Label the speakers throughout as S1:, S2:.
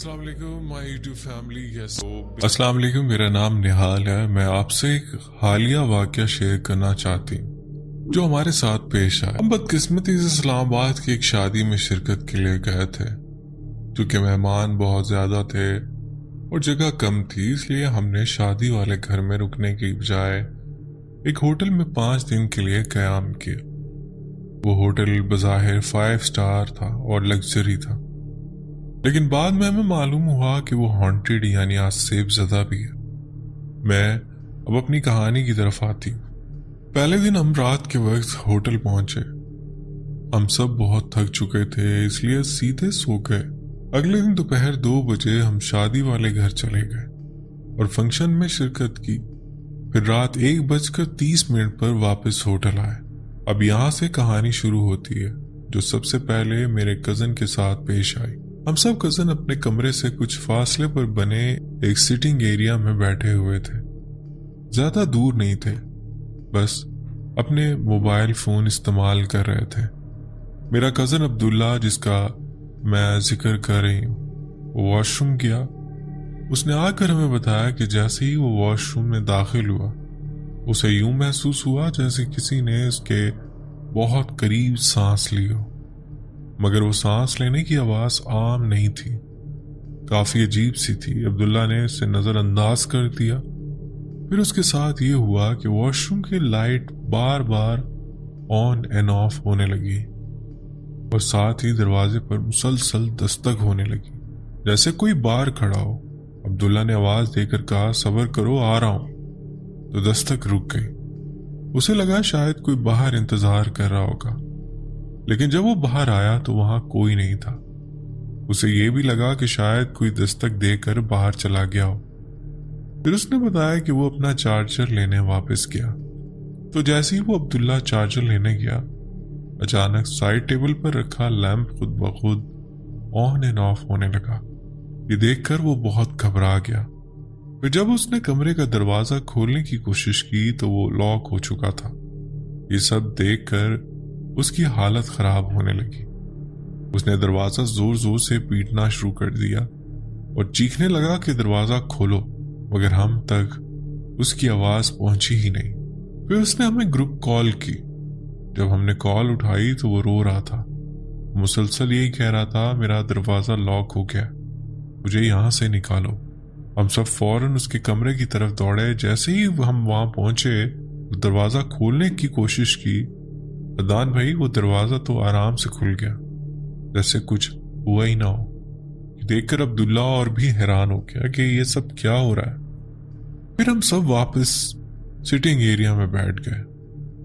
S1: السلام علیکم مائی YouTube family. السلام علیکم، میرا نام نہال ہے. میں آپ سے ایک حالیہ واقعہ شیئر کرنا چاہتی ہوں جو ہمارے ساتھ پیش آیا. ہم بدقسمتی سے اسلام آباد کی ایک شادی میں شرکت کے لیے گئے تھے. چونکہ مہمان بہت زیادہ تھے اور جگہ کم تھی، اس لیے ہم نے شادی والے گھر میں رکنے کی بجائے ایک ہوٹل میں 5 دن کے لیے قیام کیا. وہ ہوٹل بظاہر 5 اسٹار تھا اور لگژری تھا، لیکن بعد میں ہمیں معلوم ہوا کہ وہ ہانٹڈ یعنی آسیب زدہ بھی ہے. میں اب اپنی کہانی کی طرف آتی ہوں. پہلے دن ہم رات کے وقت ہوٹل پہنچے. ہم سب بہت تھک چکے تھے، اس لیے سیدھے سو گئے. اگلے دن دوپہر 2 بجے ہم شادی والے گھر چلے گئے اور فنکشن میں شرکت کی. پھر رات 1:30 پر واپس ہوٹل آئے. اب یہاں سے کہانی شروع ہوتی ہے جو سب سے پہلے میرے کزن کے ساتھ پیش آئی. ہم سب کزن اپنے کمرے سے کچھ فاصلے پر بنے ایک سٹنگ ایریا میں بیٹھے ہوئے تھے. زیادہ دور نہیں تھے، بس اپنے موبائل فون استعمال کر رہے تھے. میرا کزن عبداللہ، جس کا میں ذکر کر رہی ہوں، وہ واش روم گیا. اس نے آ کر ہمیں بتایا کہ جیسے ہی وہ واش روم میں داخل ہوا، اسے یوں محسوس ہوا جیسے کسی نے اس کے بہت قریب سانس لی ہو، مگر وہ سانس لینے کی آواز عام نہیں تھی، کافی عجیب سی تھی. عبداللہ نے اسے نظر انداز کر دیا. پھر اس کے ساتھ یہ ہوا کہ واش روم کی light bar bar on and of ہونے لگی اور ساتھ ہی دروازے پر مسلسل دستک ہونے لگی جیسے کوئی باہر کھڑا ہو. عبداللہ نے آواز دے کر کہا، صبر کرو، آ رہا ہوں. تو دستک رک گئی. اسے لگا شاید کوئی باہر انتظار کر رہا ہوگا، لیکن جب وہ باہر آیا تو وہاں کوئی نہیں تھا. اسے یہ بھی لگا کہ شاید کوئی دستک دے کر باہر چلا گیا ہو. پھر اس نے بتایا کہ وہ اپنا چارجر لینے واپس گیا. تو جیسے ہی وہ عبداللہ چارجر لینے گیا، اچانک سائڈ ٹیبل پر رکھا لیمپ خود بخود آن اینڈ آف ہونے لگا. یہ دیکھ کر وہ بہت گھبرا گیا. پھر جب اس نے کمرے کا دروازہ کھولنے کی کوشش کی تو وہ لاک ہو چکا تھا. یہ سب دیکھ کر اس کی حالت خراب ہونے لگی. اس نے دروازہ زور زور سے پیٹنا شروع کر دیا اور چیخنے لگا کہ دروازہ کھولو، مگر ہم تک اس کی آواز پہنچی ہی نہیں. پھر اس نے ہمیں گروپ کال کی. جب ہم نے کال اٹھائی تو وہ رو رہا تھا. مسلسل یہی کہہ رہا تھا، میرا دروازہ لاک ہو گیا، مجھے یہاں سے نکالو. ہم سب فوراً اس کے کمرے کی طرف دوڑے. جیسے ہی ہم وہاں پہنچے، دروازہ کھولنے کی کوشش کی. عدنان بھائی، وہ دروازہ تو آرام سے کھل گیا جیسے کچھ ہوا ہی نہ ہو. دیکھ کر عبداللہ اور بھی حیران ہو گیا کہ یہ سب کیا ہو رہا ہے. پھر ہم سب واپس سٹنگ ایریا میں بیٹھ گئے.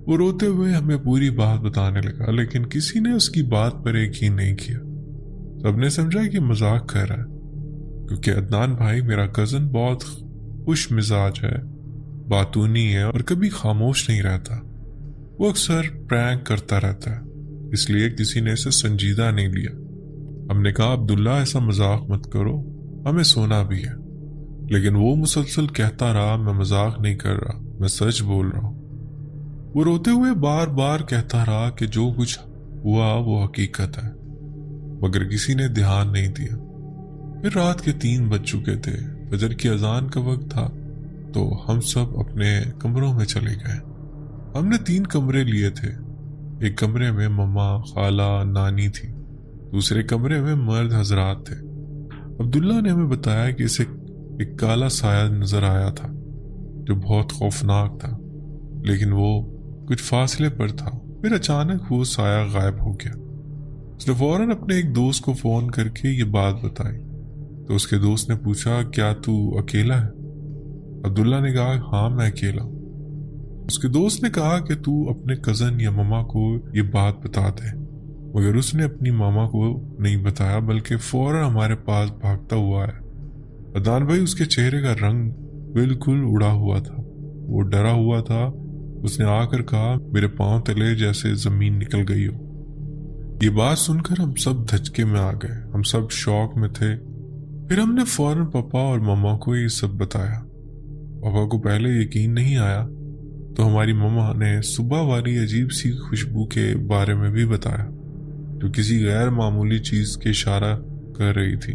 S1: وہ روتے ہوئے ہمیں پوری بات بتانے لگا، لیکن کسی نے اس کی بات پر یقین نہیں کیا. سب نے سمجھا کہ مذاق کر رہا ہے، کیونکہ عدنان بھائی میرا کزن بہت خوش مزاج ہے، باتونی ہے اور کبھی خاموش نہیں رہتا. وہ اکثر پرینک کرتا رہتا ہے، اس لیے کسی نے اسے سنجیدہ نہیں لیا. ہم نے کہا، عبداللہ ایسا مذاق مت کرو، ہمیں سونا بھی ہے. لیکن وہ مسلسل کہتا رہا، میں مذاق نہیں کر رہا، میں سچ بول رہا ہوں. وہ روتے ہوئے بار بار کہتا رہا کہ جو کچھ ہوا وہ حقیقت ہے، مگر کسی نے دھیان نہیں دیا. پھر رات کے 3 بج چکے تھے، فجر کی اذان کا وقت تھا، تو ہم سب اپنے کمروں میں چلے گئے. ہم نے 3 کمرے لیے تھے. ایک کمرے میں مما، خالہ، نانی تھی. دوسرے کمرے میں مرد حضرات تھے. عبداللہ نے ہمیں بتایا کہ اسے ایک کالا سایہ نظر آیا تھا جو بہت خوفناک تھا، لیکن وہ کچھ فاصلے پر تھا. پھر اچانک وہ سایہ غائب ہو گیا. اس نے فوراً اپنے ایک دوست کو فون کر کے یہ بات بتائی. تو اس کے دوست نے پوچھا، کیا تو اکیلا ہے؟ عبداللہ نے کہا، ہاں میں اکیلا ہوں. اس کے دوست نے کہا کہ تو اپنے کزن یا ماما کو یہ بات بتا دے، مگر اس نے اپنی ماما کو نہیں بتایا، بلکہ فوراً ہمارے پاس بھاگتا ہوا ہے. عدنان بھائی، اس کے چہرے کا رنگ بالکل اڑا ہوا تھا، وہ ڈرا ہوا تھا. اس نے آ کر کہا، میرے پاؤں تلے جیسے زمین نکل گئی ہو. یہ بات سن کر ہم سب دھچکے میں آ گئے، ہم سب شوق میں تھے. پھر ہم نے فوراً پاپا اور ماما کو یہ سب بتایا. پاپا کو پہلے یقین نہیں آیا، تو ہماری ماما نے صبح والی عجیب سی خوشبو کے بارے میں بھی بتایا جو کسی غیر معمولی چیز کے اشارہ کر رہی تھی.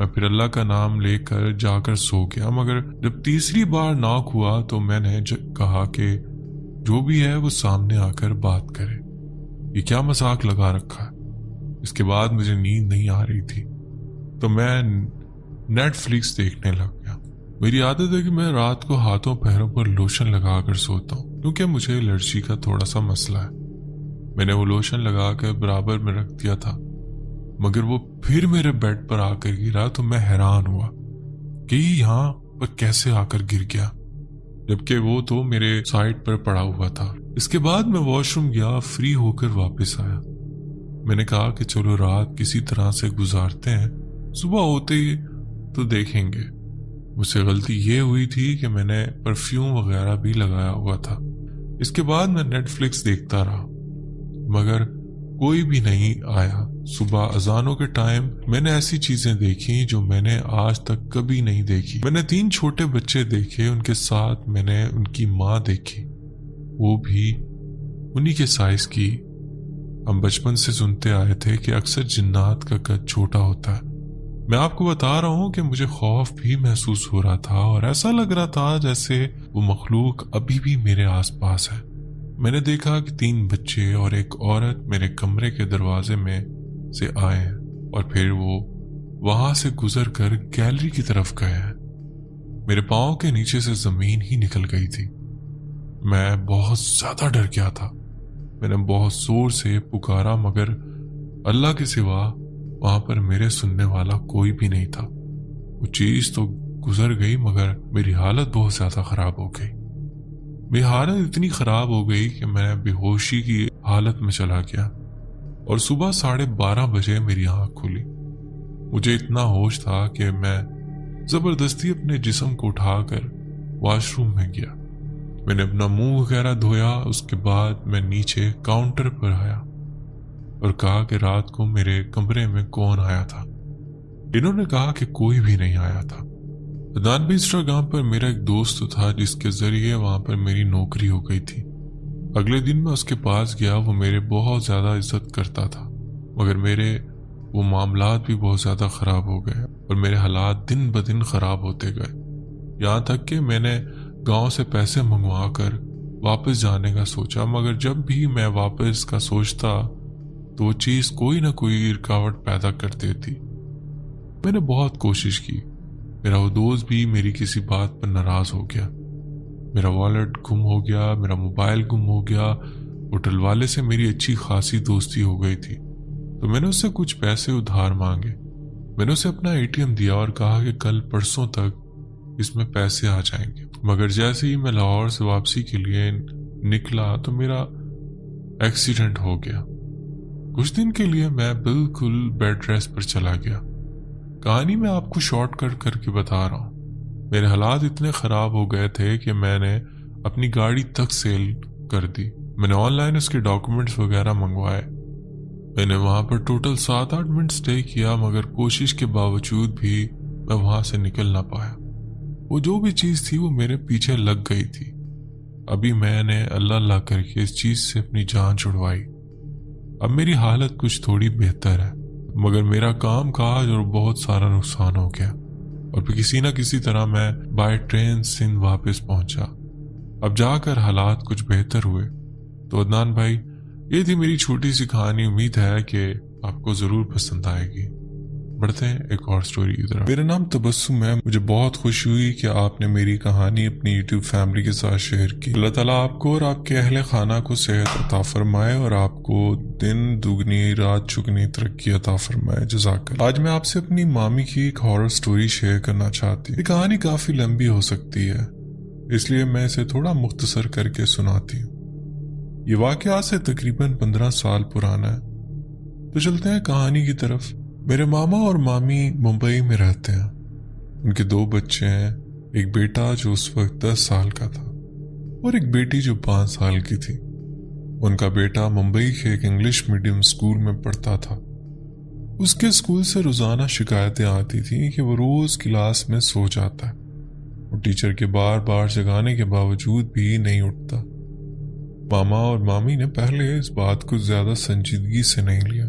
S1: میں پھر اللہ کا نام لے کر جا کر سو گیا، مگر جب تیسری بار ناک ہوا تو میں نے کہا کہ جو بھی ہے وہ سامنے آ کر بات کرے، یہ کیا مذاق لگا رکھا ہے۔ اس کے بعد مجھے نیند نہیں آ رہی تھی تو میں نیٹ فلکس دیکھنے لگ گیا۔ میری عادت ہے کہ میں رات کو ہاتھوں پیروں پر لوشن لگا کر سوتا ہوں کیونکہ مجھے الرجی کا تھوڑا سا مسئلہ ہے۔ میں نے وہ لوشن لگا کر برابر میں رکھ دیا تھا، مگر وہ پھر میرے بیڈ پر آ کر گرا تو میں حیران ہوا کہ یہ یہاں پر کیسے آ کر گر گیا، جبکہ وہ تو میرے سائڈ پر پڑا ہوا تھا۔ اس کے بعد میں واش روم گیا، فری ہو کر واپس آیا۔ میں نے کہا کہ چلو رات کسی طرح سے گزارتے ہیں، صبح ہوتے ہی تو دیکھیں گے۔ مجھ سے غلطی یہ ہوئی تھی کہ میں نے پرفیوم وغیرہ بھی لگایا ہوا تھا۔ اس کے بعد میں نیٹ فلکس دیکھتا رہا مگر کوئی بھی نہیں آیا۔ صبح اذانوں کے ٹائم میں نے ایسی چیزیں دیکھی جو میں نے آج تک کبھی نہیں دیکھی۔ میں نے 3 چھوٹے بچے دیکھے، ان کے ساتھ میں نے ان کی ماں دیکھی، وہ بھی انہی کے سائز کی۔ ہم بچپن سے سنتے آئے تھے کہ اکثر جنات کا قد چھوٹا ہوتا ہے۔ میں آپ کو بتا رہا ہوں کہ مجھے خوف بھی محسوس ہو رہا تھا اور ایسا لگ رہا تھا جیسے وہ مخلوق ابھی بھی میرے آس پاس ہے۔ میں نے دیکھا کہ 3 بچے اور ایک عورت میرے کمرے کے دروازے میں سے آئے ہیں اور پھر وہ وہاں سے گزر کر گیلری کی طرف گئے ہیں۔ میرے پاؤں کے نیچے سے زمین ہی نکل گئی تھی۔ میں بہت زیادہ ڈر گیا تھا۔ میں نے بہت زور سے پکارا مگر اللہ کے سوا وہاں پر میرے سننے والا کوئی بھی نہیں تھا۔ وہ چیز تو گزر گئی مگر میری حالت بہت زیادہ خراب ہو گئی۔ میری حالت اتنی خراب ہو گئی کہ میں بے ہوشی کی حالت میں چلا گیا اور صبح 12:30 بجے میری آنکھ کھلی۔ مجھے اتنا ہوش تھا کہ میں زبردستی اپنے جسم کو اٹھا کر واش روم میں گیا۔ میں نے اپنا منہ وغیرہ دھویا، اس کے بعد میں نیچے کاؤنٹر پر آیا اور کہا کہ رات کو میرے کمرے میں کون آیا تھا۔ انہوں نے کہا کہ کوئی بھی نہیں آیا تھا۔ عدنان بھی انسٹاگرام پر میرا ایک دوست تھا جس کے ذریعے وہاں پر میری نوکری ہو گئی تھی۔ اگلے دن میں اس کے پاس گیا، وہ میرے بہت زیادہ عزت کرتا تھا مگر میرے وہ معاملات بھی بہت زیادہ خراب ہو گئے اور میرے حالات دن بدن خراب ہوتے گئے، یہاں تک کہ میں نے گاؤں سے پیسے منگوا کر واپس جانے کا سوچا، مگر جب بھی میں واپس کا سوچتا تو وہ چیز کوئی نہ کوئی رکاوٹ پیدا کر دیتی۔ میں نے بہت کوشش کی، میرا وہ دوست بھی میری کسی بات پر ناراض ہو گیا۔ میرا والیٹ گم ہو گیا، میرا موبائل گم ہو گیا۔ ہوٹل والے سے میری اچھی خاصی دوستی ہو گئی تھی تو میں نے اس سے کچھ پیسے ادھار مانگے۔ میں نے اسے اپنا ATM دیا اور کہا کہ کل پرسوں تک اس میں پیسے آ جائیں گے، مگر جیسے ہی میں لاہور سے واپسی کے لیے نکلا تو میرا ایکسیڈنٹ ہو گیا۔ کچھ دن کے لیے میں بالکل بیڈ ریسٹ پر چلا گیا۔ کہانی میں آپ کو شارٹ کٹ کر کے بتا رہا ہوں۔ میرے حالات اتنے خراب ہو گئے تھے کہ میں نے اپنی گاڑی تک سیل کر دی۔ میں نے آن لائن اس کے ڈاکومنٹس وغیرہ منگوائے۔ میں نے وہاں پر ٹوٹل 7-8 منٹ سٹے کیا مگر کوشش کے باوجود بھی میں وہاں سے نکل نہ پایا۔ وہ جو بھی چیز تھی وہ میرے پیچھے لگ گئی تھی۔ ابھی میں نے اللہ اللہ کر کے اس چیز سے اپنی جان چھڑوائی۔ اب میری حالت کچھ تھوڑی بہتر ہے مگر میرا کام کاج اور بہت سارا نقصان ہو گیا اور پھر کسی نہ کسی طرح میں بائی ٹرین سندھ واپس پہنچا۔ اب جا کر حالات کچھ بہتر ہوئے۔ تو عدنان بھائی، یہ تھی میری چھوٹی سی کہانی، امید ہے کہ آپ کو ضرور پسند آئے گی۔ بڑھتے ہیں ایک اور سٹوری کی طرف۔ میرا نام تبسم ہے۔ مجھے بہت خوشی ہوئی کہ آپ نے میری کہانی اپنی YouTube فیملی کے ساتھ شیئر کی۔ اللہ تعالیٰ آپ کو اور آپ کے اہل خانہ کو صحت عطا فرمائے اور آپ کو دن دگنی رات چگنی ترقی عطا فرمائے۔ جزاک اللہ۔ آج میں آپ سے اپنی مامی کی ایک ہارر سٹوری شیئر کرنا چاہتی ہوں۔ یہ کہانی کافی لمبی ہو سکتی ہے اس لیے میں اسے تھوڑا مختصر کر کے سناتی ہوں۔ یہ واقعہ سے تقریباً 15 سال پرانا ہے۔ تو چلتے ہیں کہانی کی طرف۔ میرے ماما اور مامی ممبئی میں رہتے ہیں۔ ان کے 2 بچے ہیں، ایک بیٹا جو اس وقت 10 سال کا تھا اور ایک بیٹی جو 5 سال کی تھی۔ ان کا بیٹا ممبئی کے ایک انگلش میڈیم اسکول میں پڑھتا تھا۔ اس کے اسکول سے روزانہ شکایتیں آتی تھیں کہ وہ روز کلاس میں سو جاتا ہے اور ٹیچر کے بار بار جگانے کے باوجود بھی نہیں اٹھتا۔ ماما اور مامی نے پہلے اس بات کو زیادہ سنجیدگی سے نہیں لیا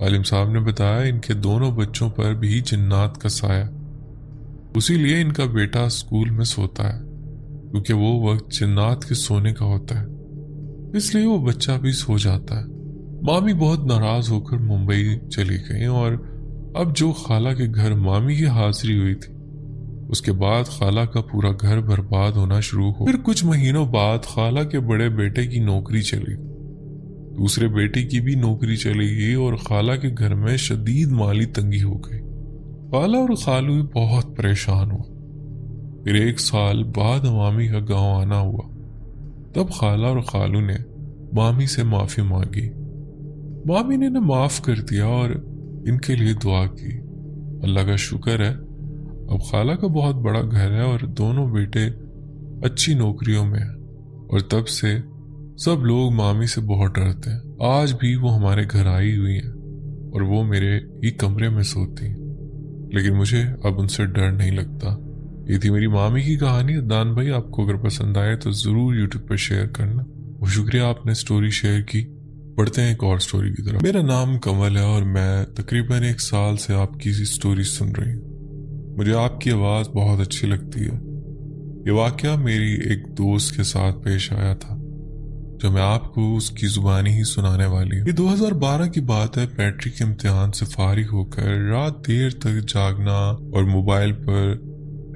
S1: عالم صاحب نے بتایا ان کے دونوں بچوں پر بھی جنات کا سایہ، اسی لیے ان کا بیٹا اسکول میں سوتا ہے کیونکہ وہ وقت جنات کے سونے کا ہوتا ہے، اس لیے وہ بچہ بھی سو جاتا ہے۔ مامی بہت ناراض ہو کر ممبئی چلی گئی اور اب جو خالہ کے گھر مامی کی حاضری ہوئی تھی اس کے بعد خالہ کا پورا گھر برباد ہونا شروع ہو۔ پھر کچھ مہینوں بعد خالہ کے بڑے بیٹے کی نوکری چلی، دوسرے بیٹے کی بھی نوکری چلی گئی اور خالہ کے گھر میں شدید مالی تنگی ہو گئی۔ خالہ اور خالو بھی بہت پریشان ہوا۔ پھر 1 سال بعد مامی کا گاؤں آنا ہوا، تب خالہ اور خالو نے مامی سے معافی مانگی۔ مامی نے انہیں معاف کر دیا اور ان کے لیے دعا کی۔ اللہ کا شکر ہے اب خالہ کا بہت بڑا گھر ہے اور دونوں بیٹے اچھی نوکریوں میں ہیں، اور تب سے سب لوگ مامی سے بہت ڈرتے ہیں۔ آج بھی وہ ہمارے گھر آئی ہوئی ہیں اور وہ میرے ہی کمرے میں سوتی ہیں، لیکن مجھے اب ان سے ڈر نہیں لگتا۔ یہ تھی میری مامی کی کہانی۔ عدنان بھائی، آپ کو اگر پسند آئے تو ضرور یوٹیوب پر شیئر کرنا۔ وہ شکریہ آپ نے سٹوری شیئر کی۔ پڑھتے ہیں ایک اور سٹوری کی طرف۔ میرا نام کمل ہے اور میں تقریباً 1 سال سے آپ کی سٹوری سن رہی ہوں۔ مجھے آپ کی آواز بہت اچھی لگتی ہے۔ یہ واقعہ میری ایک دوست کے ساتھ پیش آیا تھا جو میں آپ کو اس کی زبانی ہی سنانے والی ہوں۔ یہ 2012 کی بات ہے۔ میٹرک کے امتحان سے فارغ ہو کر رات دیر تک جاگنا اور موبائل پر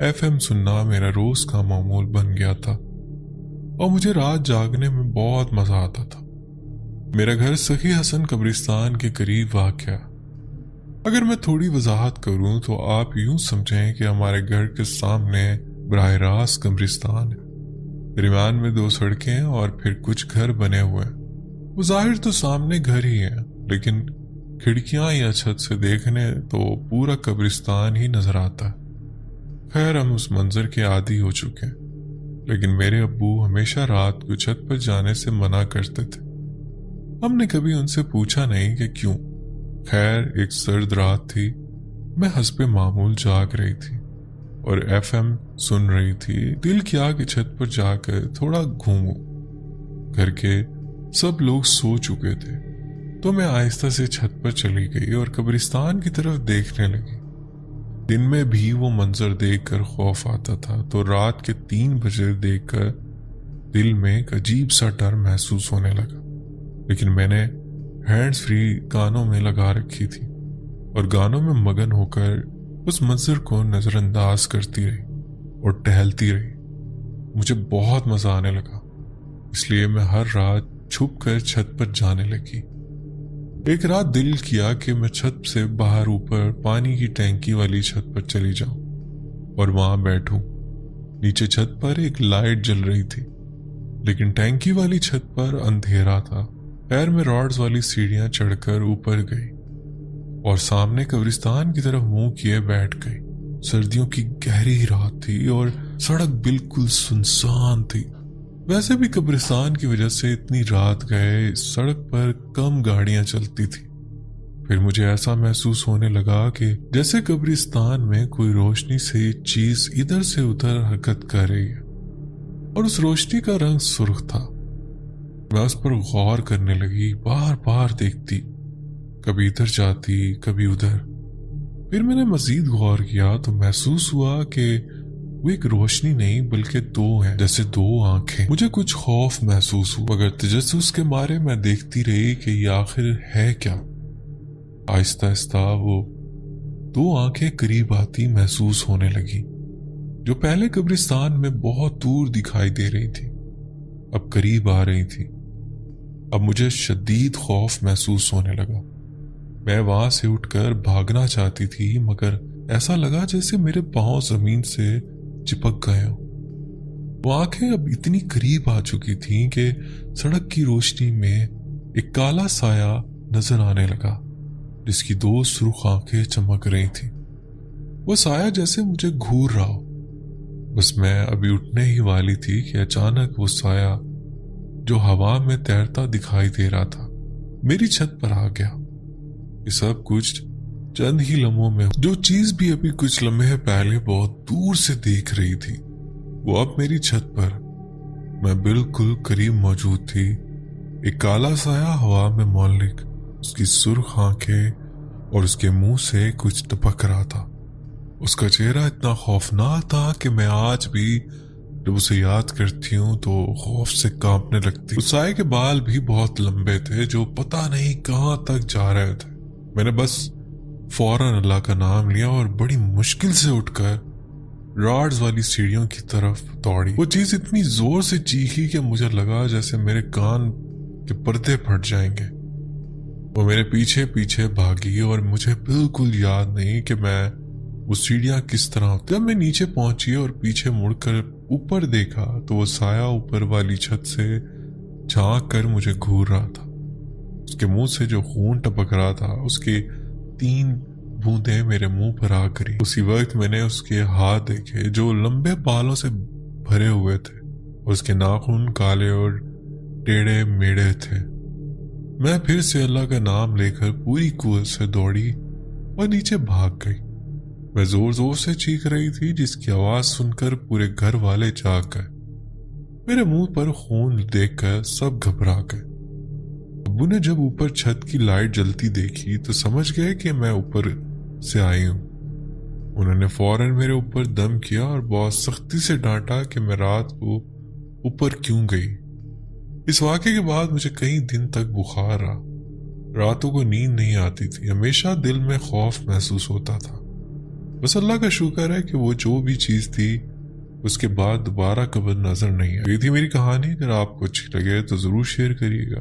S1: FM سننا میرا روز کا معمول بن گیا تھا، اور مجھے رات جاگنے میں بہت مزہ آتا تھا۔ میرا گھر سخی حسن قبرستان کے قریب واقع ہے۔ اگر میں تھوڑی وضاحت کروں تو آپ یوں سمجھیں کہ ہمارے گھر کے سامنے براہ راست قبرستان ہے، درمیان میں 2 سڑکیں ہیں اور پھر کچھ گھر بنے ہوئے ہیں۔ وہ ظاہر تو سامنے گھر ہی ہیں، لیکن کھڑکیاں یا چھت سے دیکھنے تو پورا قبرستان ہی نظر آتا ہے۔ خیر، ہم اس منظر کے عادی ہو چکے ہیں، لیکن میرے ابو ہمیشہ رات کو چھت پر جانے سے منع کرتے تھے۔ ہم نے کبھی ان سے پوچھا نہیں کہ کیوں۔ خیر، ایک سرد رات تھی، میں حسب معمول جاگ رہی تھی اور FM سن رہی تھی۔ دل کیا کہ چھت پر جا کر تھوڑا گھوموں۔ گھر کے سب لوگ سو چکے تھے تو میں آہستہ سے چھت پر چلی گئی اور قبرستان کی طرف دیکھنے لگی۔ دن میں بھی وہ منظر دیکھ کر خوف آتا تھا، تو رات کے 3 بجے دیکھ کر دل میں ایک عجیب سا ڈر محسوس ہونے لگا۔ لیکن میں نے ہینڈز فری کانوں میں لگا رکھی تھی اور گانوں میں مگن ہو کر اس منظر کو نظر انداز کرتی رہی اور ٹہلتی رہی۔ مجھے بہت مزہ آنے لگا، اس لیے میں ہر رات چھپ کر چھت پر جانے لگی۔ ایک رات دل کیا کہ میں چھت سے باہر اوپر پانی کی ٹینکی والی چھت پر چلی جاؤں اور وہاں بیٹھوں۔ نیچے چھت پر ایک لائٹ جل رہی تھی، لیکن ٹینکی والی چھت پر اندھیرا تھا۔ خیر، میں راڈز والی سیڑھیاں چڑھ کر اوپر گئی اور سامنے قبرستان کی طرف منہ کیے بیٹھ گئی۔ سردیوں کی گہری رات تھی اور سڑک بالکل سنسان تھی۔ ویسے بھی قبرستان کی وجہ سے اتنی رات گئے سڑک پر کم گاڑیاں چلتی تھی۔ پھر مجھے ایسا محسوس ہونے لگا کہ جیسے قبرستان میں کوئی روشنی سے چیز ادھر سے ادھر حرکت کر رہی ہے، اور اس روشنی کا رنگ سرخ تھا۔ میں اس پر غور کرنے لگی، بار بار دیکھتی، کبھی ادھر جاتی کبھی ادھر۔ پھر میں نے مزید غور کیا تو محسوس ہوا کہ وہ ایک روشنی نہیں بلکہ 2 ہیں، جیسے 2 آنکھیں۔ مجھے کچھ خوف محسوس ہوا، مگر تجسس کے مارے میں دیکھتی رہی کہ یہ آخر ہے کیا۔ آہستہ آہستہ وہ 2 آنکھیں قریب آتی محسوس ہونے لگی، جو پہلے قبرستان میں بہت دور دکھائی دے رہی تھی، اب قریب آ رہی تھی۔ اب مجھے شدید خوف محسوس ہونے لگا۔ میں وہاں سے اٹھ کر بھاگنا چاہتی تھی، مگر ایسا لگا جیسے میرے پاؤں زمین سے چپک گئے ہوں۔ وہ آنکھیں اب اتنی قریب آ چکی تھیں کہ سڑک کی روشنی میں ایک کالا سایہ نظر آنے لگا، جس کی 2 سرخ آنکھیں چمک رہی تھیں۔ وہ سایہ جیسے مجھے گھور رہا ہو۔ بس میں ابھی اٹھنے ہی والی تھی کہ اچانک وہ سایہ جو ہوا میں تیرتا دکھائی دے رہا تھا میری چھت پر آ گیا۔ یہ سب کچھ چند ہی لمحوں میں، جو چیز بھی ابھی کچھ لمحے پہلے بہت دور سے دیکھ رہی تھی وہ اب میری چھت پر میں بالکل قریب موجود تھی۔ ایک کالا سایہ ہوا میں معلق اس کی سرخ آنکھیں اور اس کے منہ سے کچھ ٹپک رہا تھا۔ اس کا چہرہ اتنا خوفناک تھا کہ میں آج بھی جب اسے یاد کرتی ہوں تو خوف سے کانپنے لگتی۔ اس سائے کے بال بھی بہت لمبے تھے جو پتہ نہیں کہاں تک جا رہے تھے۔ میں نے بس فوراً اللہ کا نام لیا اور بڑی مشکل سے اٹھ کر راڈز والی سیڑھیوں کی طرف دوڑی۔ وہ چیز اتنی زور سے چیخی کہ مجھے لگا جیسے میرے کان کے پردے پھٹ جائیں گے۔ وہ میرے پیچھے پیچھے بھاگی اور مجھے بالکل یاد نہیں کہ میں وہ سیڑھیاں کس طرح۔ جب میں نیچے پہنچی اور پیچھے مڑ کر اوپر دیکھا تو وہ سایہ اوپر والی چھت سے جھانک کر مجھے گھور رہا تھا۔ اس کے منہ سے جو خون ٹپک رہا تھا اس کے 3 بوندیں میرے منہ پر آ گری۔ اسی وقت میں نے اس کے ہاتھ دیکھے جو لمبے بالوں سے بھرے ہوئے تھے اور اس کے ناخن کالے اور ٹیڑھے میڑے تھے۔ میں پھر سے اللہ کا نام لے کر پوری قوت سے دوڑی اور نیچے بھاگ گئی۔ میں زور زور سے چیخ رہی تھی جس کی آواز سن کر پورے گھر والے جاگ گئے۔ میرے منہ پر خون دیکھ کر سب گھبرا گئے۔ ابو نے جب اوپر چھت کی لائٹ جلتی دیکھی تو سمجھ گئے کہ میں اوپر سے آئی ہوں۔ انہوں نے فوراً میرے اوپر دم کیا اور بہت سختی سے ڈانٹا کہ میں رات کو اوپر کیوں گئی۔ اس واقعے کے بعد مجھے کئی دن تک بخار رہا۔ راتوں کو نیند نہیں آتی تھی، ہمیشہ دل میں خوف محسوس ہوتا تھا۔ بس اللہ کا شکر ہے کہ وہ جو بھی چیز تھی اس کے بعد دوبارہ کبھی نظر نہیں آئی۔ یہ تھی میری کہانی۔ اگر آپ کو اچھی لگے تو ضرور شیئر کریے گا۔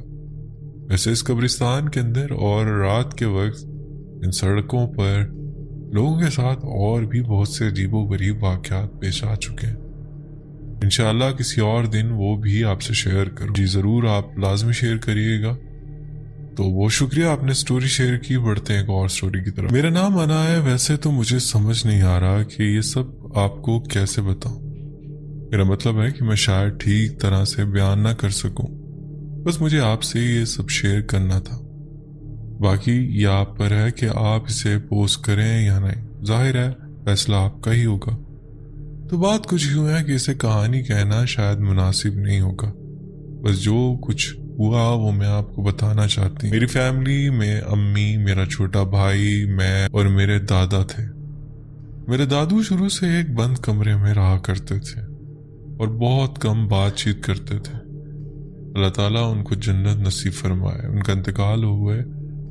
S1: ویسے اس قبرستان کے اندر اور رات کے وقت ان سڑکوں پر لوگوں کے ساتھ اور بھی بہت سے عجیب و غریب واقعات پیش آ چکے ہیں۔ انشاءاللہ کسی اور دن وہ بھی آپ سے شیئر کروں۔ جی ضرور، آپ لازمی شیئر کریے گا۔ تو بہت شکریہ، آپ نے سٹوری شیئر کی۔ بڑھتے ہیں ایک اور سٹوری کی طرف۔ میرا نام انا ہے۔ ویسے تو مجھے سمجھ نہیں آ رہا کہ یہ سب آپ کو کیسے بتاؤں۔ میرا مطلب ہے کہ میں شاید ٹھیک طرح سے بیان نہ کر سکوں، بس مجھے آپ سے یہ سب شیئر کرنا تھا۔ باقی یہ آپ پر ہے کہ آپ اسے پوسٹ کریں یا نہیں، ظاہر ہے فیصلہ آپ کا ہی ہوگا۔ تو بات کچھ یوں ہے کہ اسے کہانی کہنا شاید مناسب نہیں ہوگا، بس جو کچھ ہوا وہ میں آپ کو بتانا چاہتی ہوں۔ میری فیملی میں امی، میرا چھوٹا بھائی، میں اور میرے دادا تھے۔ میرے دادو شروع سے ایک بند کمرے میں رہا کرتے تھے اور بہت کم بات چیت کرتے تھے۔ اللہ تعالیٰ ان کو جنت نصیب فرمائے۔ ان کا انتقال ہوئے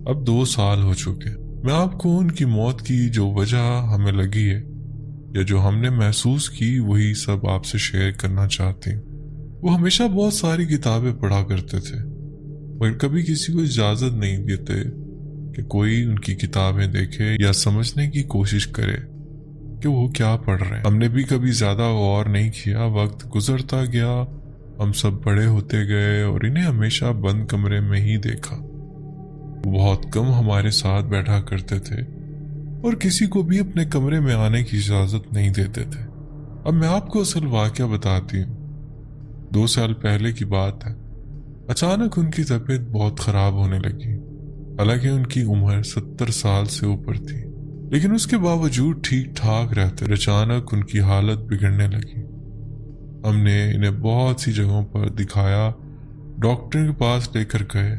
S1: اب 2 سال ہو چکے۔ میں آپ کو ان کی موت کی جو وجہ ہمیں لگی ہے یا جو ہم نے محسوس کی وہی سب آپ سے شیئر کرنا چاہتی ہوں۔ وہ ہمیشہ بہت ساری کتابیں پڑھا کرتے تھے مگر کبھی کسی کو اجازت نہیں دیتے کہ کوئی ان کی کتابیں دیکھے یا سمجھنے کی کوشش کرے کہ وہ کیا پڑھ رہے ہیں۔ ہم نے بھی کبھی زیادہ غور نہیں کیا۔ وقت گزرتا گیا، ہم سب بڑے ہوتے گئے اور انہیں ہمیشہ بند کمرے میں ہی دیکھا۔ وہ بہت کم ہمارے ساتھ بیٹھا کرتے تھے اور کسی کو بھی اپنے کمرے میں آنے کی اجازت نہیں دیتے تھے۔ اب میں آپ کو اصل واقعہ بتاتی ہوں۔ 2 سال پہلے کی بات ہے۔ اچانک ان کی طبیعت بہت خراب ہونے لگی۔ حالانکہ ان کی عمر 70 سال سے اوپر تھی لیکن اس کے باوجود ٹھیک ٹھاک رہتے۔ اچانک ان کی حالت بگڑنے لگی۔ ہم نے انہیں بہت سی جگہوں پر دکھایا، ڈاکٹر کے پاس لے کر گئے،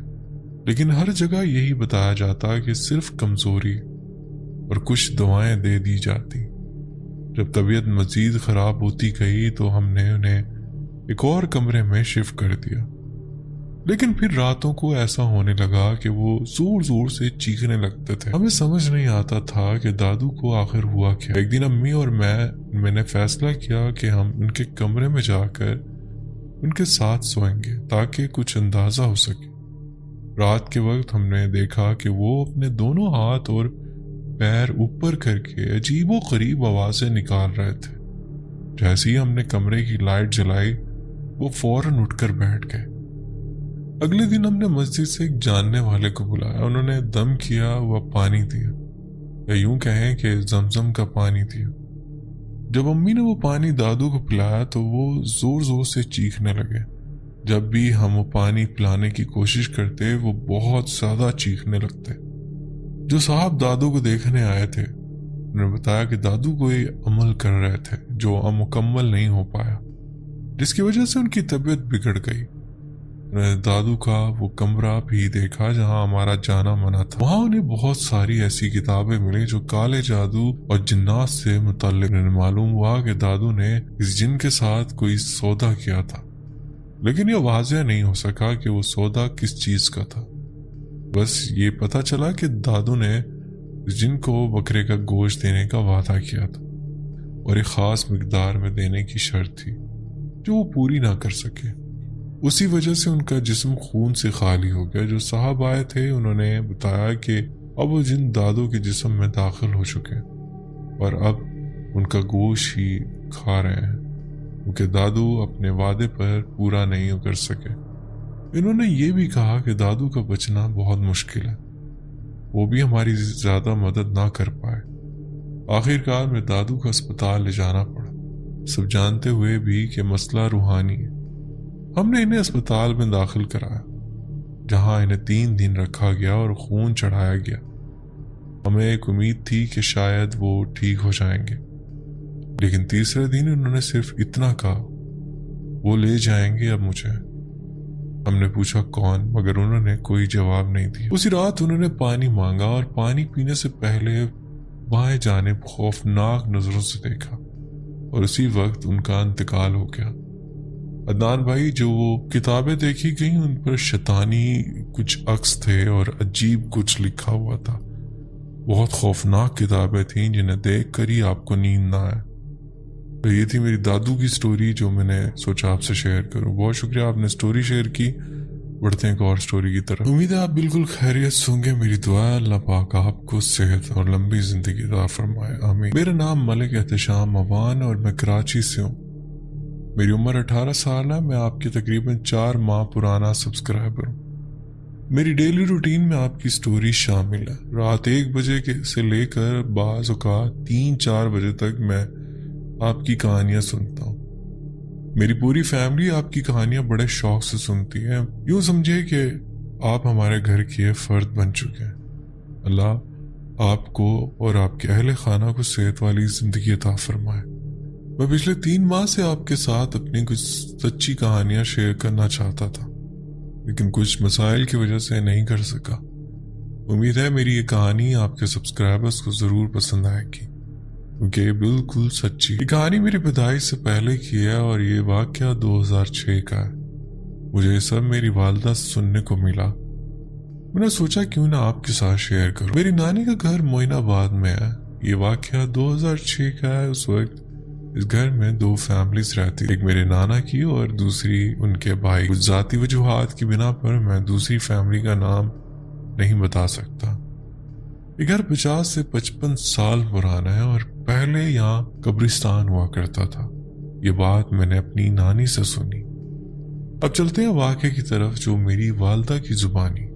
S1: لیکن ہر جگہ یہی بتایا جاتا کہ صرف کمزوری اور کچھ دوائیں دے دی جاتی۔ جب طبیعت مزید خراب ہوتی گئی تو ہم نے انہیں ایک اور کمرے میں شفٹ کر دیا، لیکن پھر راتوں کو ایسا ہونے لگا کہ وہ زور زور سے چیخنے لگتے تھے۔ ہمیں سمجھ نہیں آتا تھا کہ دادو کو آخر ہوا کیا۔ ایک دن امی اور میں نے فیصلہ کیا کہ ہم ان کے کمرے میں جا کر ان کے ساتھ سوئیں گے تاکہ کچھ اندازہ ہو سکے۔ رات کے وقت ہم نے دیکھا کہ وہ اپنے دونوں ہاتھ اور پیر اوپر کر کے عجیب و غریب آوازیں نکال رہے تھے۔ جیسے ہی ہم نے کمرے کی لائٹ جلائی وہ فوراً اٹھ کر بیٹھ گئے۔ اگلے دن ہم نے مسجد سے ایک جاننے والے کو بلایا۔ انہوں نے دم کیا و پانی دیا، یا یوں کہیں کہ زمزم کا پانی دیا۔ جب امی نے وہ پانی دادو کو پلایا تو وہ زور زور سے چیخنے لگے۔ جب بھی ہم وہ پانی پلانے کی کوشش کرتے وہ بہت زیادہ چیخنے لگتے۔ جو صاحب دادو کو دیکھنے آئے تھے انہوں نے بتایا کہ دادو کوئی عمل کر رہے تھے جو مکمل نہیں ہو پایا، جس کی وجہ سے ان کی طبیعت بگڑ گئی۔ دادو کا وہ کمرہ بھی دیکھا جہاں ہمارا جانا منع تھا۔ وہاں انہیں بہت ساری ایسی کتابیں ملی جو کالے جادو اور جنات سے متعلق۔ انہیں معلوم ہوا کہ دادو نے اس جن کے ساتھ کوئی سودا کیا تھا، لیکن یہ واضح نہیں ہو سکا کہ وہ سودا کس چیز کا تھا۔ بس یہ پتہ چلا کہ دادو نے اس جن کو بکرے کا گوشت دینے کا وعدہ کیا تھا اور ایک خاص مقدار میں دینے کی شرط تھی جو وہ پوری نہ کر سکے۔ اسی وجہ سے ان کا جسم خون سے خالی ہو گیا۔ جو صاحب آئے تھے انہوں نے بتایا کہ اب وہ جن دادو کے جسم میں داخل ہو چکے اور اب ان کا گوشت ہی کھا رہے ہیں، کیونکہ دادو اپنے وعدے پر پورا نہیں کر سکے۔ انہوں نے یہ بھی کہا کہ دادو کا بچنا بہت مشکل ہے، وہ بھی ہماری زیادہ مدد نہ کر پائے۔ آخرکار میں دادو کو اسپتال لے جانا پڑا، سب جانتے ہوئے بھی کہ مسئلہ روحانی ہے۔ ہم نے انہیں اسپتال میں داخل کرایا، جہاں انہیں 3 دن رکھا گیا اور خون چڑھایا گیا۔ ہمیں ایک امید تھی کہ شاید وہ ٹھیک ہو جائیں گے، لیکن تیسرے دن انہوں نے صرف اتنا کہا، وہ لے جائیں گے اب مجھے۔ ہم نے پوچھا کون، مگر انہوں نے کوئی جواب نہیں دیا۔ اسی رات انہوں نے پانی مانگا اور پانی پینے سے پہلے بائیں جانب خوفناک نظروں سے دیکھا، اور اسی وقت ان کا انتقال ہو گیا۔ عدنان بھائی، جو وہ کتابیں دیکھی گئیں ان پر شیطانی کچھ عکس تھے اور عجیب کچھ لکھا ہوا تھا۔ بہت خوفناک کتابیں تھیں جنہیں دیکھ کر ہی آپ کو نیند نہ آئے۔ تو یہ تھی میری دادو کی سٹوری جو میں نے سوچا آپ سے شیئر کروں۔ بہت شکریہ آپ نے سٹوری شیئر کی۔ بڑھتے ہیں ایک اور سٹوری کی طرف۔ امید ہے آپ بالکل خیریت سے ہوں گے۔ میری دعا ہے اللہ پاک آپ کو صحت اور لمبی زندگی عطا فرمائے، آمین۔ میرا نام ملک احتشام اوان اور میں کراچی سے ہوں۔ میری عمر 18 سال ہے۔ میں آپ کی تقریباً 4 ماہ پرانا سبسکرائبر ہوں۔ میری ڈیلی روٹین میں آپ کی سٹوری شامل ہے۔ رات 1 بجے سے لے کر بعض اوقات 3-4 بجے تک میں آپ کی کہانیاں سنتا ہوں۔ میری پوری فیملی آپ کی کہانیاں بڑے شوق سے سنتی ہے۔ یوں سمجھے کہ آپ ہمارے گھر کی فرد بن چکے ہیں۔ اللہ آپ کو اور آپ کے اہل خانہ کو صحت والی زندگی عطا فرمائے۔ میں پچھلے 3 ماہ سے آپ کے ساتھ اپنی کچھ سچی کہانیاں شیئر کرنا چاہتا تھا، لیکن کچھ مسائل کی وجہ سے نہیں کر سکا۔ امید ہے میری یہ کہانی آپ کے سبسکرائبرز کو ضرور پسند آئے گی، کیونکہ یہ بالکل سچی۔ یہ کہانی میری پیدائش سے پہلے کی ہے اور یہ واقعہ 2006 کا ہے۔ مجھے یہ سب میری والدہ سے سننے کو ملا۔ میں نے سوچا کیوں نہ آپ کے ساتھ شیئر کروں۔ میری نانی کا گھر معین آباد میں ہے۔ یہ واقعہ 2006 کا ہے۔ اس وقت اس گھر میں 2 فیملیز رہتی، ایک میرے نانا کی اور دوسری ان کے بھائی۔ کچھ ذاتی وجوہات کی بنا پر میں دوسری فیملی کا نام نہیں بتا سکتا۔ یہ گھر 50 سے 55 سال پرانا ہے اور پہلے یہاں قبرستان ہوا کرتا تھا۔ یہ بات میں نے اپنی نانی سے سنی۔ اب چلتے ہیں واقعے کی طرف جو میری والدہ کی زبانی۔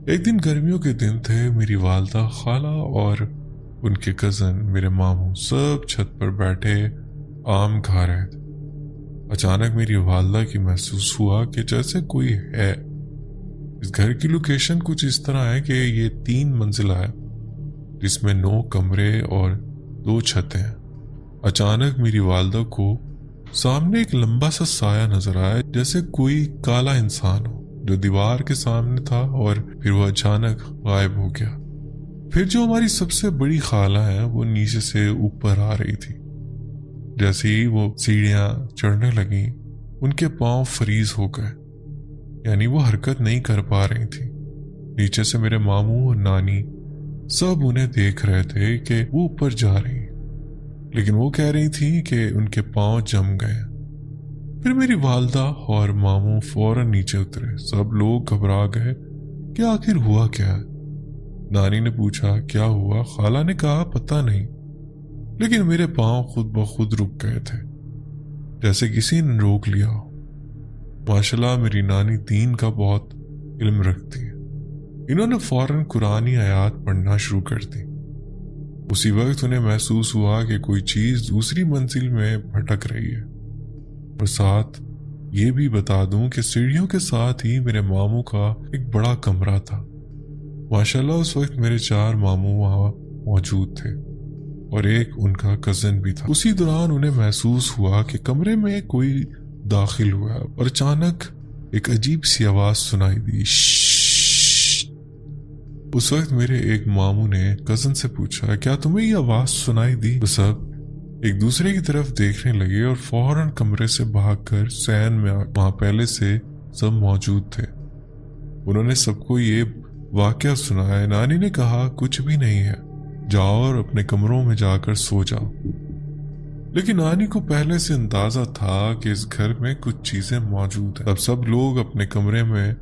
S1: ایک دن گرمیوں کے دن تھے۔ میری والدہ، خالہ اور ان کے کزن میرے ماموں سب چھت پر بیٹھے آم کھا رہے تھے۔ اچانک میری والدہ کی محسوس ہوا کہ جیسے کوئی ہے۔ اس گھر کی لوکیشن کچھ اس طرح ہے کہ یہ 3 منزلہ ہے جس میں 9 کمرے اور 2 چھتیں ہیں۔ اچانک میری والدہ کو سامنے ایک لمبا سا سایہ نظر آیا، جیسے کوئی کالا انسان ہو جو دیوار کے سامنے تھا، اور پھر وہ اچانک غائب ہو گیا۔ پھر جو ہماری سب سے بڑی خالہ ہے وہ نیچے سے اوپر آ رہی تھی۔ جیسے ہی وہ سیڑھیاں چڑھنے لگیں ان کے پاؤں فریز ہو گئے، یعنی وہ حرکت نہیں کر پا رہی تھی۔ نیچے سے میرے ماموں اور نانی سب انہیں دیکھ رہے تھے کہ وہ اوپر جا رہی ہیں، لیکن وہ کہہ رہی تھی کہ ان کے پاؤں جم گئے۔ پھر میری والدہ اور ماموں فوراً نیچے اترے۔ سب لوگ گھبرا گئے کہ آخر ہوا کیا ہے۔ نانی نے پوچھا کیا ہوا؟ خالہ نے کہا پتہ نہیں، لیکن میرے پاؤں خود بخود رک گئے تھے، جیسے کسی نے روک لیا ہو۔ ماشاءاللہ میری نانی دین کا بہت علم رکھتی ہے۔ انہوں نے فوراً قرآنی آیات پڑھنا شروع کر دی۔ اسی وقت انہیں محسوس ہوا کہ کوئی چیز دوسری منزل میں بھٹک رہی ہے۔ اور ساتھ یہ بھی بتا دوں کہ سیڑھیوں کے ساتھ ہی میرے ماموں کا ایک بڑا کمرہ تھا۔ ماشاءاللہ اس وقت میرے 4 ماموں وہاں موجود تھے اور ایک ان کا کزن بھی تھا۔ اسی دوران انہیں محسوس ہوا کہ کمرے میں کوئی داخل ہوا اور اچانک ایک عجیب سی آواز سنائی دی، اس وقت میرے ایک ماموں نے کزن سے پوچھا، کیا تمہیں یہ آواز سنائی دی؟ تو سب ایک دوسرے کی طرف دیکھنے لگے اور فوراً کمرے سے بھاگ کر سین میں وہاں پہلے سے سب موجود تھے۔ انہوں نے سب کو یہ واقعہ سنایا۔ نانی نے کہا، کچھ بھی نہیں ہے، جاؤ اور اپنے کمروں میں جا کر سو جاؤ۔ لیکن نانی کو پہلے سے اندازہ تھا کہ اس گھر میں کچھ چیزیں موجود ہیں۔ اب سب لوگ اپنے کمرے میں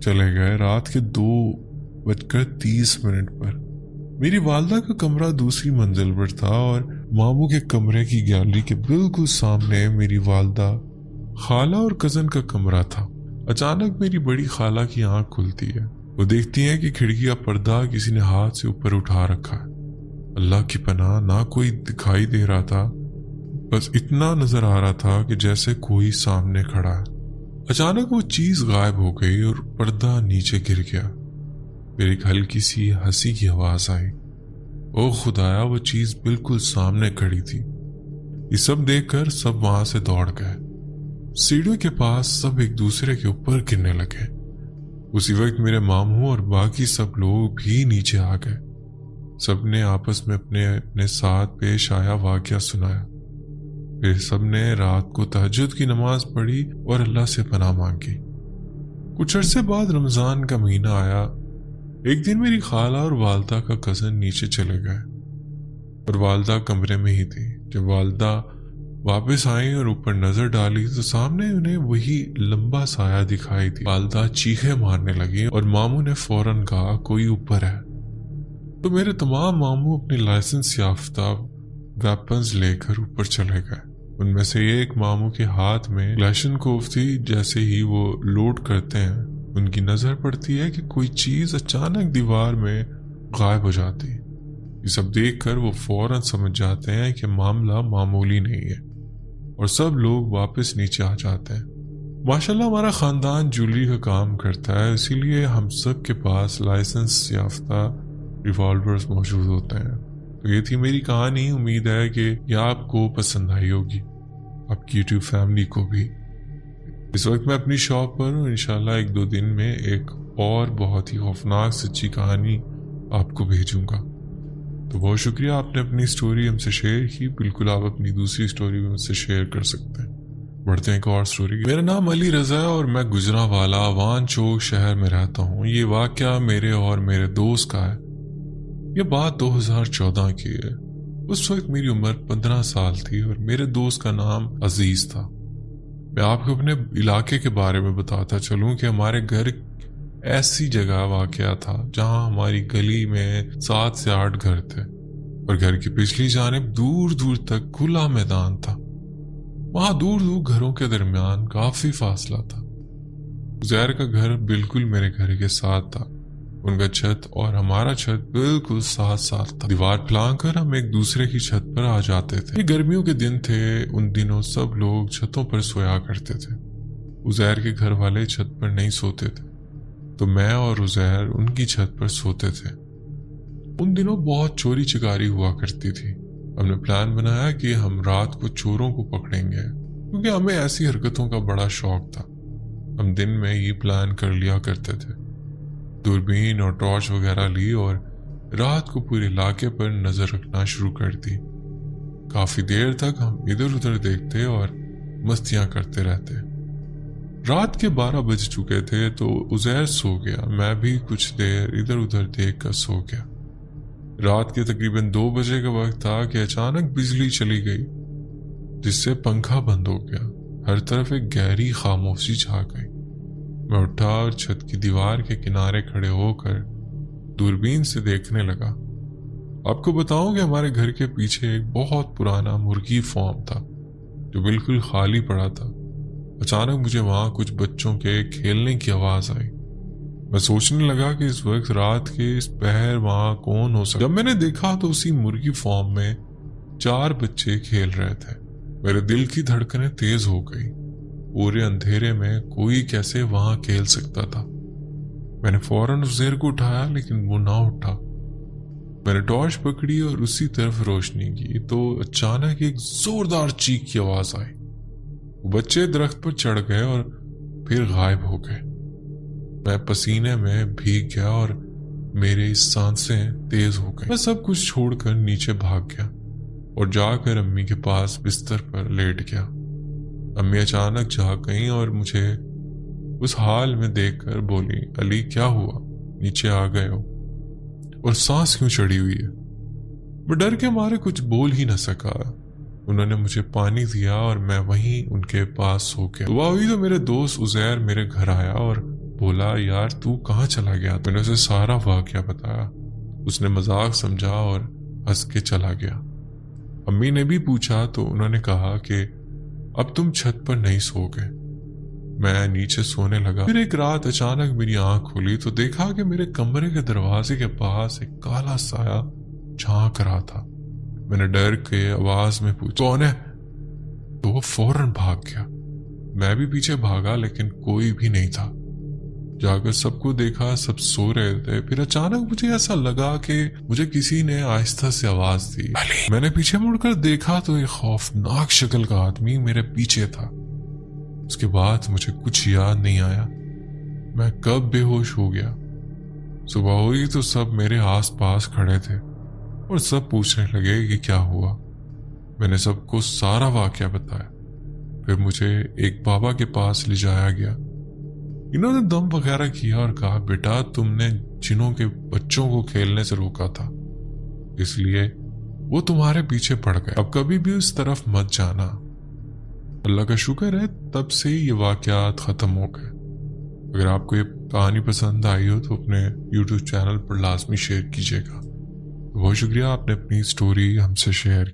S1: چلے گئے۔ رات کے 2:30 پر میری والدہ کا کمرہ دوسری منزل پر تھا اور ماموں کے کمرے کی گیلری کے بالکل سامنے میری والدہ، خالہ اور کزن کا کمرہ تھا۔ اچانک میری بڑی خالہ کی آنکھ کھلتی ہے۔ وہ دیکھتی ہیں کہ کھڑکی کا پردہ کسی نے ہاتھ سے اوپر اٹھا رکھا ہے۔ اللہ کی پناہ، نہ کوئی دکھائی دے رہا تھا، بس اتنا نظر آ رہا تھا کہ جیسے کوئی سامنے کھڑا ہے۔ اچانک وہ چیز غائب ہو گئی اور پردہ نیچے گر گیا۔ پھر ایک ہلکی سی ہنسی کی آواز آئی۔ او خدایا، وہ چیز بالکل سامنے کھڑی تھی۔ یہ سب دیکھ کر سب وہاں سے دوڑ گئے۔ سیڑھیوں کے پاس سب ایک دوسرے کے اوپر گرنے لگے۔ اسی وقت میرے ماموں اور باقی سب لوگ بھی نیچے آ گئے۔ سب نے آپس میں اپنے ساتھ پیش آیا واقعہ سنایا۔ پھر سب نے رات کو تہجد کی نماز پڑھی اور اللہ سے پناہ مانگی۔ کچھ عرصے بعد رمضان کا مہینہ آیا۔ ایک دن میری خالہ اور والدہ کا کزن نیچے چلے گئے اور والدہ کمرے میں ہی تھی۔ جب والدہ واپس آئیں اور اوپر نظر ڈالی تو سامنے انہیں وہی لمبا سایہ دکھائی دی۔ والدہ چیخیں مارنے لگی اور ماموں نے فوراً کہا، کوئی اوپر ہے۔ تو میرے تمام ماموں اپنے لائسنس یافتہ ویپنز لے کر اوپر چلے گئے۔ ان میں سے ایک ماموں کے ہاتھ میں کلیشنکوف تھی۔ جیسے ہی وہ لوڈ کرتے ہیں، ان کی نظر پڑتی ہے کہ کوئی چیز اچانک دیوار میں غائب ہو جاتی۔ یہ سب دیکھ کر وہ فوراً سمجھ جاتے ہیں کہ معاملہ معمولی نہیں ہے اور سب لوگ واپس نیچے آ جاتے ہیں۔ ماشاءاللہ ہمارا خاندان جویلری کا کام کرتا ہے، اسی لیے ہم سب کے پاس لائسنس یافتہ ریوالورز موجود ہوتے ہیں۔ تو یہ تھی میری کہانی۔ امید ہے کہ یہ آپ کو پسند آئی ہوگی، آپ کی یوٹیوب فیملی کو بھی۔ اس وقت میں اپنی شاپ پر ہوں، انشاءاللہ 1-2 دن میں ایک اور بہت ہی خوفناک سچی کہانی آپ کو بھیجوں گا۔ تو بہت شکریہ، آپ نے اپنی سٹوری ہم سے شیئر کی۔ بالکل آپ اپنی دوسری سٹوری بھی مجھ سے شیئر کر سکتے ہیں۔ بڑھتے ہیں ایک اور سٹوری۔ میرا نام علی رضا ہے اور میں گجرانوالہ وان چوک شہر میں رہتا ہوں۔ یہ واقعہ میرے اور میرے دوست کا ہے۔ یہ بات 2014 کی ہے۔ اس وقت میری عمر 15 سال تھی اور میرے دوست کا نام عزیز تھا۔ میں آپ کو اپنے علاقے کے بارے میں بتاتا چلوں کہ ہمارے گھر ایسی جگہ واقع تھا جہاں ہماری گلی میں 7 سے 8 گھر تھے اور گھر کی پچھلی جانب دور دور تک کھلا میدان تھا۔ وہاں دور دور گھروں کے درمیان کافی فاصلہ تھا۔ زہر کا گھر بالکل میرے گھر کے ساتھ تھا۔ ان کا چھت اور ہمارا چھت بالکل ساتھ ساتھ تھا۔ دیوار پھلانگ کر ہم ایک دوسرے کی چھت پر آ جاتے تھے۔ یہ گرمیوں کے دن تھے۔ ان دنوں سب لوگ چھتوں پر سویا کرتے تھے۔ عزیر کے گھر والے چھت پر نہیں سوتے تھے تو میں اور عزیر ان کی چھت پر سوتے تھے۔ ان دنوں بہت چوری چکاری ہوا کرتی تھی۔ ہم نے پلان بنایا کہ ہم رات کو چوروں کو پکڑیں گے کیونکہ ہمیں ایسی حرکتوں کا بڑا شوق تھا۔ ہم دن میں یہ پلان کر لیا کرتے تھے۔ دوربین اور ٹارچ وغیرہ لی اور رات کو پورے علاقے پر نظر رکھنا شروع کر دی۔ کافی دیر تک ہم ادھر ادھر دیکھتے اور مستیاں کرتے رہتے۔ رات کے 12 بج چکے تھے تو عزیر سو گیا۔ میں بھی کچھ دیر ادھر ادھر دیکھ کر سو گیا۔ رات کے تقریباً 2 بجے کا وقت تھا کہ اچانک بجلی چلی گئی جس سے پنکھا بند ہو گیا۔ ہر طرف ایک گہری خاموشی چھا گئی۔ میں اٹھا اور چھت کی دیوار کے کنارے کھڑے ہو کر دوربین سے دیکھنے لگا۔ آپ کو بتاؤں کہ ہمارے گھر کے پیچھے ایک بہت پرانا مرغی فارم تھا جو بالکل خالی پڑا تھا۔ اچانک مجھے وہاں کچھ بچوں کے کھیلنے کی آواز آئی۔ میں سوچنے لگا کہ اس وقت رات کے اس پہر وہاں کون ہو سکتا۔ جب میں نے دیکھا تو اسی مرغی فارم میں 4 بچے کھیل رہے تھے۔ میرے دل کی دھڑکنیں تیز ہو گئی۔ پورے اندھیرے میں کوئی کیسے وہاں کھیل سکتا تھا۔ میں نے فوراً عزیر کو اٹھایا لیکن وہ نہ اٹھا۔ میں نے ٹارچ پکڑی اور اسی طرف روشنی کی تو اچانک ایک زوردار چیخ کی آواز آئی۔ وہ بچے درخت پر چڑھ گئے اور پھر غائب ہو گئے۔ میں پسینے میں بھیگ گیا اور میری سانسیں تیز ہو گئیں۔ میں سب کچھ چھوڑ کر نیچے بھاگ گیا اور جا کر امی کے پاس بستر پر لیٹ گیا۔ امی اچانک جاگ گئیں اور مجھے اس حال میں دیکھ کر بولی، علی کیا ہوا؟ نیچے آ گئے ہو اور سانس کیوں چڑھی ہوئی ہے؟ میں ڈر کے مارے کچھ بول ہی نہ سکا۔ انہوں نے مجھے پانی دیا اور میں وہیں ان کے پاس سو گیا۔ صبح ہوئی تو میرے دوست عزیر میرے گھر آیا اور بولا، یار تو کہاں چلا گیا؟ میں نے اسے سارا واقعہ بتایا۔ اس نے مذاق سمجھا اور ہنس کے چلا گیا۔ امی نے بھی پوچھا تو انہوں نے کہا کہ اب تم چھت پر نہیں سو گے۔ میں نیچے سونے لگا۔ پھر ایک رات اچانک میری آنکھ کھلی تو دیکھا کہ میرے کمرے کے دروازے کے پاس ایک کالا سایہ جھانک رہا تھا۔ میں نے ڈر کے آواز میں پوچھا، کون ہے؟ تو وہ فوراً بھاگ گیا۔ میں بھی پیچھے بھاگا لیکن کوئی بھی نہیں تھا۔ جا کر سب کو دیکھا، سب سو رہے تھے۔ پھر اچانک مجھے ایسا لگا کہ مجھے کسی نے آہستہ سے آواز دی، میں نے پیچھے مڑ کر دیکھا تو ایک خوفناک شکل کا آدمی میرے پیچھے تھا۔ اس کے بعد مجھے کچھ یاد نہیں آیا، میں کب بے ہوش ہو گیا۔ صبح ہوئی تو سب میرے آس پاس کھڑے تھے اور سب پوچھنے لگے کہ کیا ہوا۔ میں نے سب کو سارا واقعہ بتایا۔ پھر مجھے ایک بابا کے پاس لے جایا گیا۔ انہوں نے دم وغیرہ کیا اور کہا، بیٹا تم نے جنوں کے بچوں کو کھیلنے سے روکا تھا، اس لیے وہ تمہارے پیچھے پڑ گئے، اب کبھی بھی اس طرف مت جانا۔ اللہ کا شکر ہے تب سے یہ واقعات ختم ہو گئے۔ اگر آپ کو یہ کہانی پسند آئی ہو تو اپنے YouTube چینل پر لازمی شیئر کیجیے گا۔ بہت شکریہ، آپ نے اپنی سٹوری ہم سے شیئر کی۔